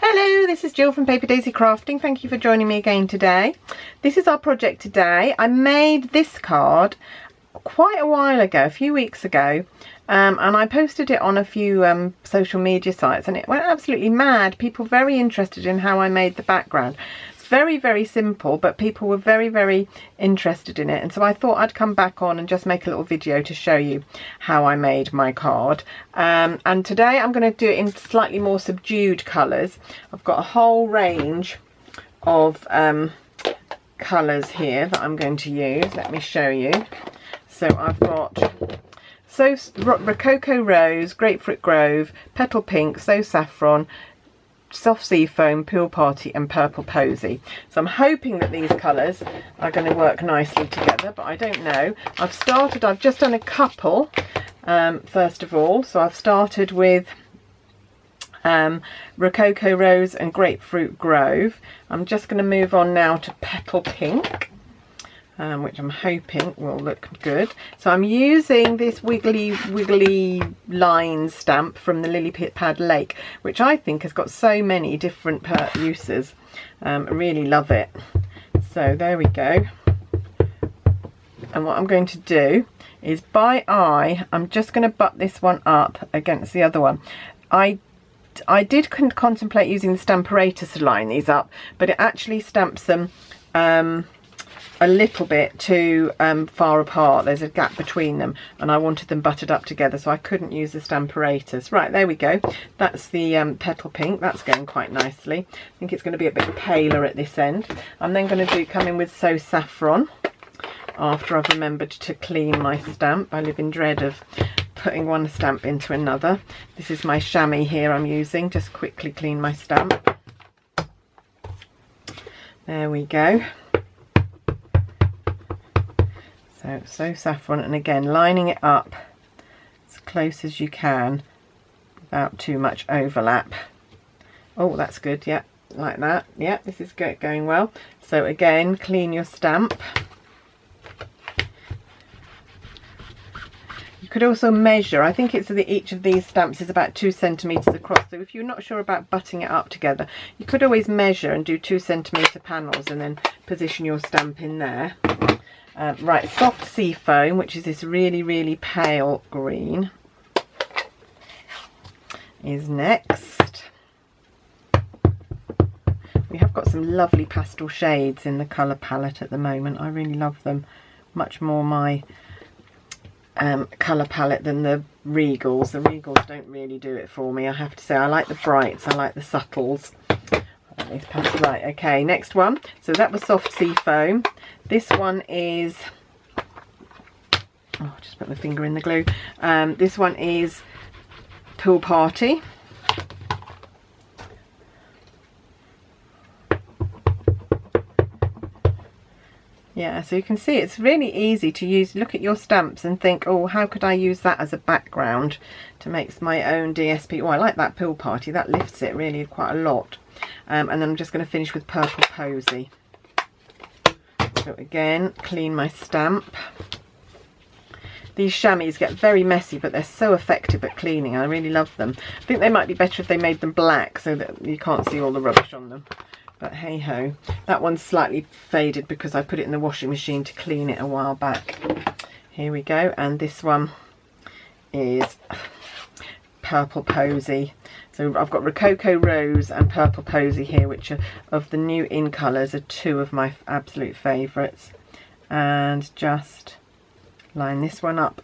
Hello, this is Jill from Paper Daisy Crafting. Thank you for joining me again today. This is our project today. I made this card quite a while ago, a few weeks ago, and I posted it on a few social media sites and it went absolutely mad. People very interested in how I made the background. It's very, very simple, but people were very, very interested in it, and so I thought I'd come back on and just make a little video to show you how I made my card. And today I'm going to do it in slightly more subdued colours. I've got a whole range of colours here that I'm going to use. Let me show you. So I've got Rococo Rose, Grapefruit Grove, Petal Pink, So Saffron, Soft Sea Foam, Pool Party and Purple Posy. So I'm hoping that these colours are going to work nicely together, but I don't know. I've just done a couple first of all. So I've started with Rococo Rose and Grapefruit Grove. I'm just going to move on now to Petal Pink, which I'm hoping will look good. So I'm using this wiggly line stamp from the Lilypad Lake, which I think has got so many different uses. I really love it. So there we go. And what I'm going to do is by eye, I'm just going to butt this one up against the other one. I did contemplate using the Stamparator to line these up, but it actually stamps them a little bit too far apart. There's a gap between them and I wanted them buttered up together, so I couldn't use the Stamparators. Right, there we go. That's the Petal Pink. That's going quite nicely. I think it's going to be a bit paler at this end. I'm then going to come in with So Saffron after I've remembered to clean my stamp. I live in dread of putting one stamp into another. This is my chamois here I'm using. Just quickly clean my stamp. There we go. So Saffron, and again lining it up as close as you can without too much overlap. Oh, that's good. Yeah, like that. Yeah, this is going well. So again, clean your stamp. You could also measure. I think it's that each of these stamps is about 2 centimeters across, so if you're not sure about butting it up together, you could always measure and do 2 centimeter panels and then position your stamp in there. Right, Soft Sea Foam, which is this really, really pale green, is next. We have got some lovely pastel shades in the colour palette at the moment. I really love them. Much more my colour palette than the Regals. The Regals don't really do it for me, I have to say. I like the brights, I like the subtles. Right, okay, next one. So that was Soft Sea Foam. This one is, oh, just put my finger in the glue. This one is Pool Party. Yeah, so you can see it's really easy to use. Look at your stamps and think, oh, how could I use that as a background to make my own DSP? Oh, I like that Pool Party. That lifts it really quite a lot. And then I'm just going to finish with Purple Posy. So again, clean my stamp. These chamois get very messy, but they're so effective at cleaning. I really love them. I think they might be better if they made them black so that you can't see all the rubbish on them. But hey ho. That one's slightly faded because I put it in the washing machine to clean it a while back. Here we go. And this one is Purple Posy. So I've got Rococo Rose and Purple Posy here, which are of the new in colours, are two of my absolute favourites. And just line this one up.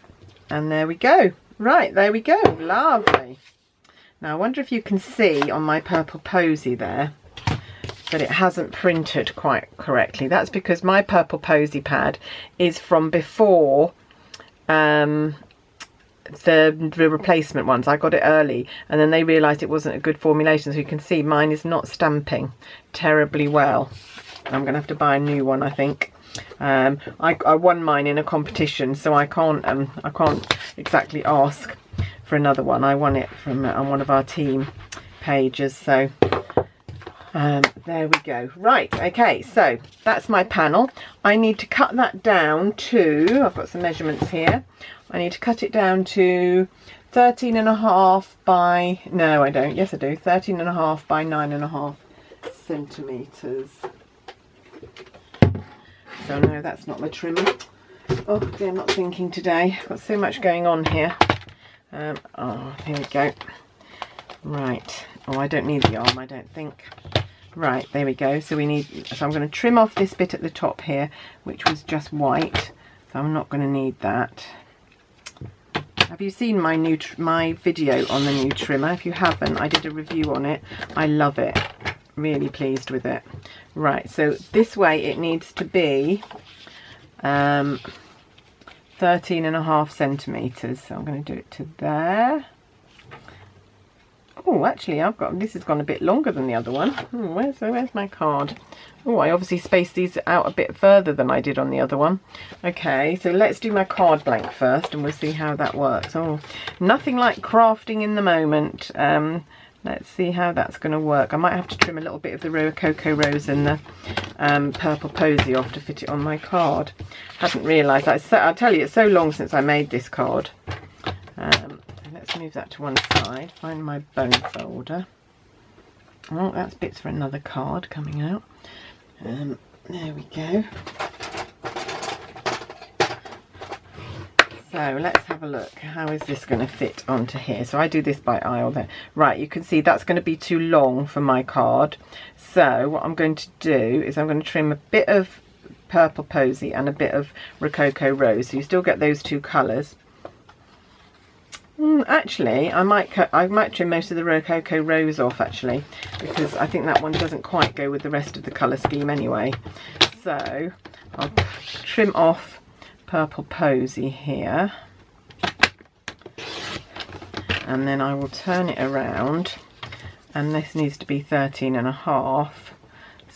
And there we go. Right, there we go. Lovely. Now I wonder if you can see on my Purple Posy there that it hasn't printed quite correctly. That's because my Purple Posy pad is from before the replacement ones. I got it early and then they realised it wasn't a good formulation, so you can see mine is not stamping terribly well. I'm going to have to buy a new one, I think. I won mine in a competition, so I can't exactly ask for another one. I won it from on one of our team pages, so there we go. Right, okay, so that's my panel. I need to cut that down to, I've got some measurements here. I need to cut it down to 13.5 by, no I don't, yes I do, 13.5 by 9.5 centimetres. So no, that's not my trimmer. Oh dear, I'm not thinking today. I've got so much going on here. Oh, here we go. Right. Oh, I don't need the arm, I don't think. Right, there we go. So we need, so I'm going to trim off this bit at the top here, which was just white. So I'm not going to need that. Have you seen my my video on the new trimmer? If you haven't, I did a review on it. I love it. Really pleased with it. Right, so this way it needs to be 13.5 centimetres. So I'm going to do it to there. Oh, actually, this has gone a bit longer than the other one. Where's my card? Oh, I obviously spaced these out a bit further than I did on the other one. Okay, so let's do my card blank first and we'll see how that works. Oh, nothing like crafting in the moment. Let's see how that's going to work. I might have to trim a little bit of the Rococo Rose and the Purple Posy off to fit it on my card. Hadn't realised that. I'll tell you, it's so long since I made this card. Let's move that to one side. Find my bone folder. Oh, that's bits for another card coming out. There we go. So let's have a look. How is this going to fit onto here? So I do this by aisle there. Right, you can see that's going to be too long for my card. So what I'm going to do is I'm going to trim a bit of Purple Posy and a bit of Rococo Rose. So you still get those two colours. Actually, I might trim most of the Rococo Rose off actually, because I think that one doesn't quite go with the rest of the colour scheme anyway. So I'll trim off Purple Posy here, and then I will turn it around, and this needs to be 13.5.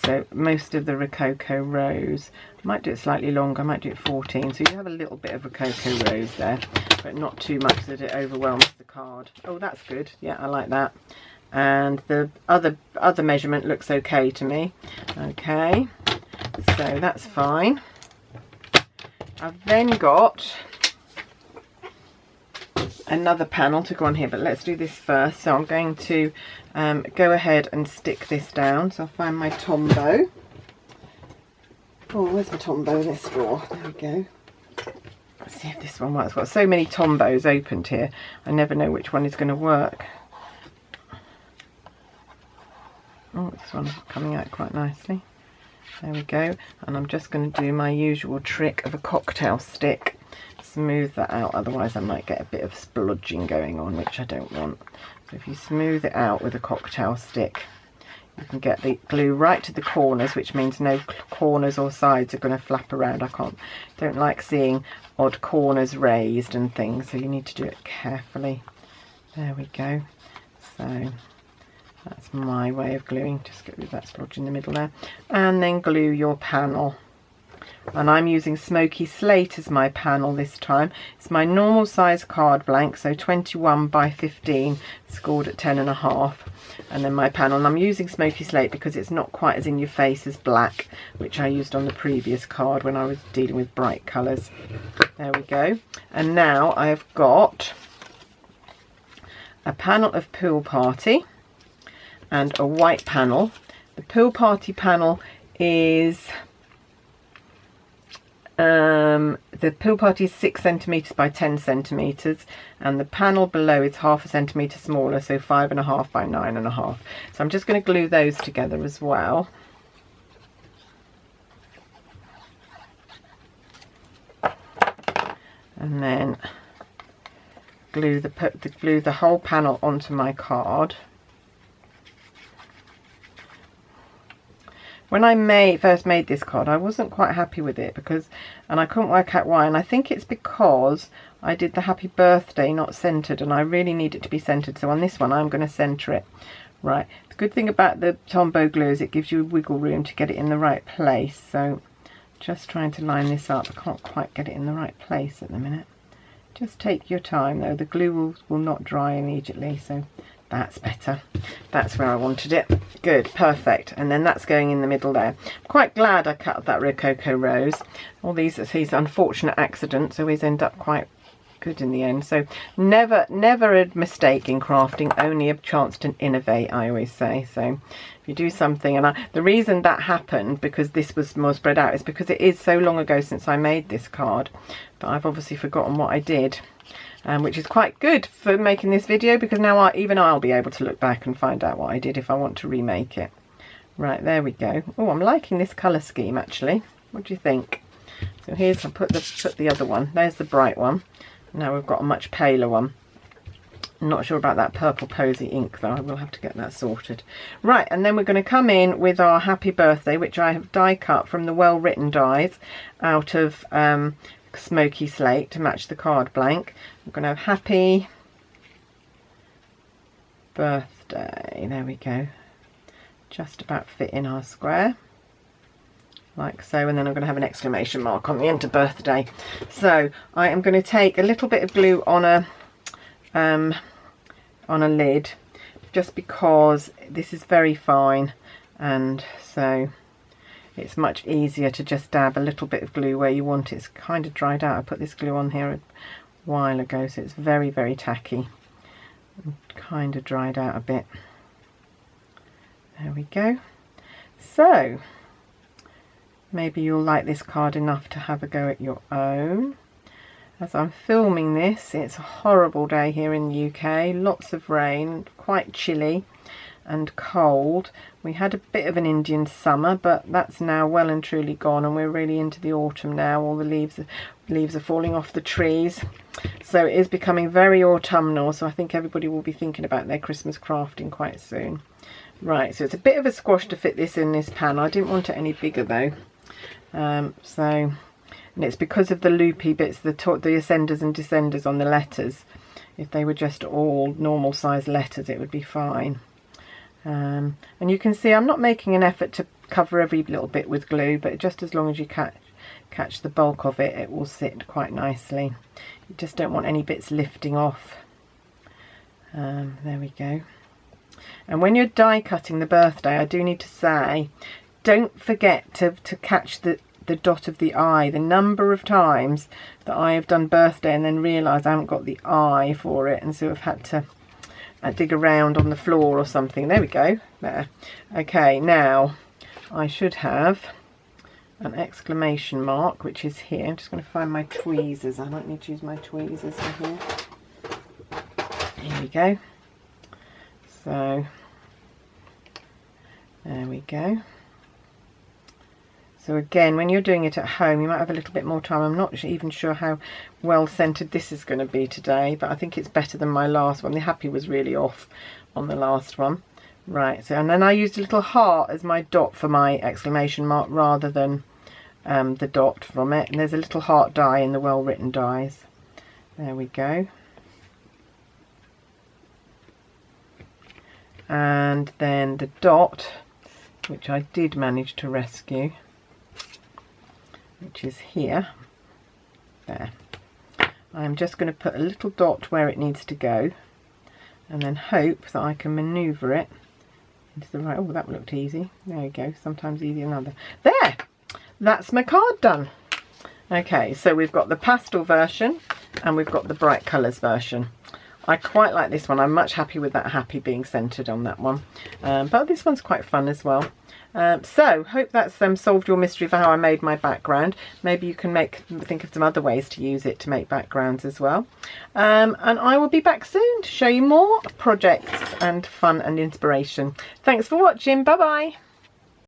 So most of the Rococo Rose, I might do it slightly longer, I might do it 14, so you have a little bit of Rococo Rose there, but not too much that it overwhelms the card. Oh, that's good. Yeah, I like that. And the other measurement looks okay to me. Okay, so that's fine. I've then got another panel to go on here, but let's do this first. So I'm going to go ahead and stick this down. So I'll find my Tombow. Oh, where's my Tombow in this drawer? There we go. Let's see if this one works. I've got so many Tombows opened here, I never know which one is going to work. Oh, this one's coming out quite nicely. There we go. And I'm just going to do my usual trick of a cocktail stick. Smooth that out, otherwise I might get a bit of splodging going on, which I don't want. So if you smooth it out with a cocktail stick, you can get the glue right to the corners, which means no corners or sides are going to flap around. Don't like seeing odd corners raised and things, so you need to do it carefully. There we go. So that's my way of gluing. Just get rid of that splodge in the middle there, and then glue your panel. And I'm using Smoky Slate as my panel this time. It's my normal size card blank, so 21 by 15, scored at 10.5. And then my panel, and I'm using Smoky Slate because it's not quite as in your face as black, which I used on the previous card when I was dealing with bright colours. There we go. And now I've got a panel of Pool Party and a white panel. The Pool Party panel is the Pool Party is 6 centimetres by 10 centimetres, and the panel below is half a centimetre smaller, so 5.5 by 9.5. So I'm just going to glue those together as well. And then glue the whole panel onto my card. When I first made this card, I wasn't quite happy with it and I couldn't work out why. And I think it's because I did the happy birthday not centered, and I really need it to be centered. So on this one, I'm going to center it. Right. The good thing about the Tombow glue is it gives you wiggle room to get it in the right place. So just trying to line this up. I can't quite get it in the right place at the minute. Just take your time though. The glue will not dry immediately. So that's better. That's where I wanted it. Good, perfect. And then that's going in the middle there. I'm quite glad I cut that Rococo Rose. All these unfortunate accidents always end up quite good in the end. So never a mistake in crafting, only a chance to innovate, I always say. So if you do something, and the reason that happened, because this was more spread out, is because it is so long ago since I made this card, but I've obviously forgotten what I did, which is quite good for making this video, because now even I'll be able to look back and find out what I did if I want to remake it. Right, there we go. Oh, I'm liking this colour scheme actually. What do you think? So here's, I'll put the other one. There's the bright one. Now we've got a much paler one. I'm not sure about that purple posy ink though. I will have to get that sorted. Right, and then we're going to come in with our happy birthday, which I have die cut from the Well Written dies out of smoky slate to match the card blank. I'm going to have happy birthday. There we go. Just about fit in our square. Like so, and then I'm going to have an exclamation mark on the end of birthday. So I am going to take a little bit of glue on a lid, just because this is very fine, and so it's much easier to just dab a little bit of glue where you want it. It's kind of dried out. I put this glue on here a while ago, so it's very, very tacky and kind of dried out a bit. There we go. So maybe you'll like this card enough to have a go at your own. As I'm filming this, it's a horrible day here in the UK. Lots of rain, quite chilly and cold. We had a bit of an Indian summer, but that's now well and truly gone, and we're really into the autumn now. All the leaves are falling off the trees. So it is becoming very autumnal, so I think everybody will be thinking about their Christmas crafting quite soon. Right, so it's a bit of a squash to fit this in this pan. I didn't want it any bigger though. And it's because of the loopy bits, the ascenders and descenders on the letters. If they were just all normal size letters, it would be fine. And you can see I'm not making an effort to cover every little bit with glue, but just as long as you catch the bulk of it, it will sit quite nicely. You just don't want any bits lifting off. There we go. And when you're die cutting the birthday, I do need to say, don't forget to catch the dot of the eye. The number of times that I have done birthday and then realised I haven't got the eye for it, and so I've had to dig around on the floor or something. There we go. There. Okay, now I should have an exclamation mark, which is here. I'm just going to find my tweezers. I might need to use my tweezers in here. Here we go. So there we go. So again, when you're doing it at home, you might have a little bit more time. I'm not even sure how well centered this is going to be today, but I think it's better than my last one. The happy was really off on the last one. Right, so and then I used a little heart as my dot for my exclamation mark rather than the dot from it. And there's a little heart die in the Well Written dies. There we go. And then the dot, which I did manage to rescue, which is here. There. I'm just going to put a little dot where it needs to go, and then hope that I can manoeuvre it into the right. Oh, that looked easy. There we go. Sometimes easier than other. There! That's my card done. Okay, so we've got the pastel version and we've got the bright colours version. I quite like this one. I'm much happy with that happy being centred on that one. But this one's quite fun as well. So, hope that's solved your mystery for how I made my background. Maybe you can think of some other ways to use it to make backgrounds as well. And I will be back soon to show you more projects and fun and inspiration. Thanks for watching. Bye bye.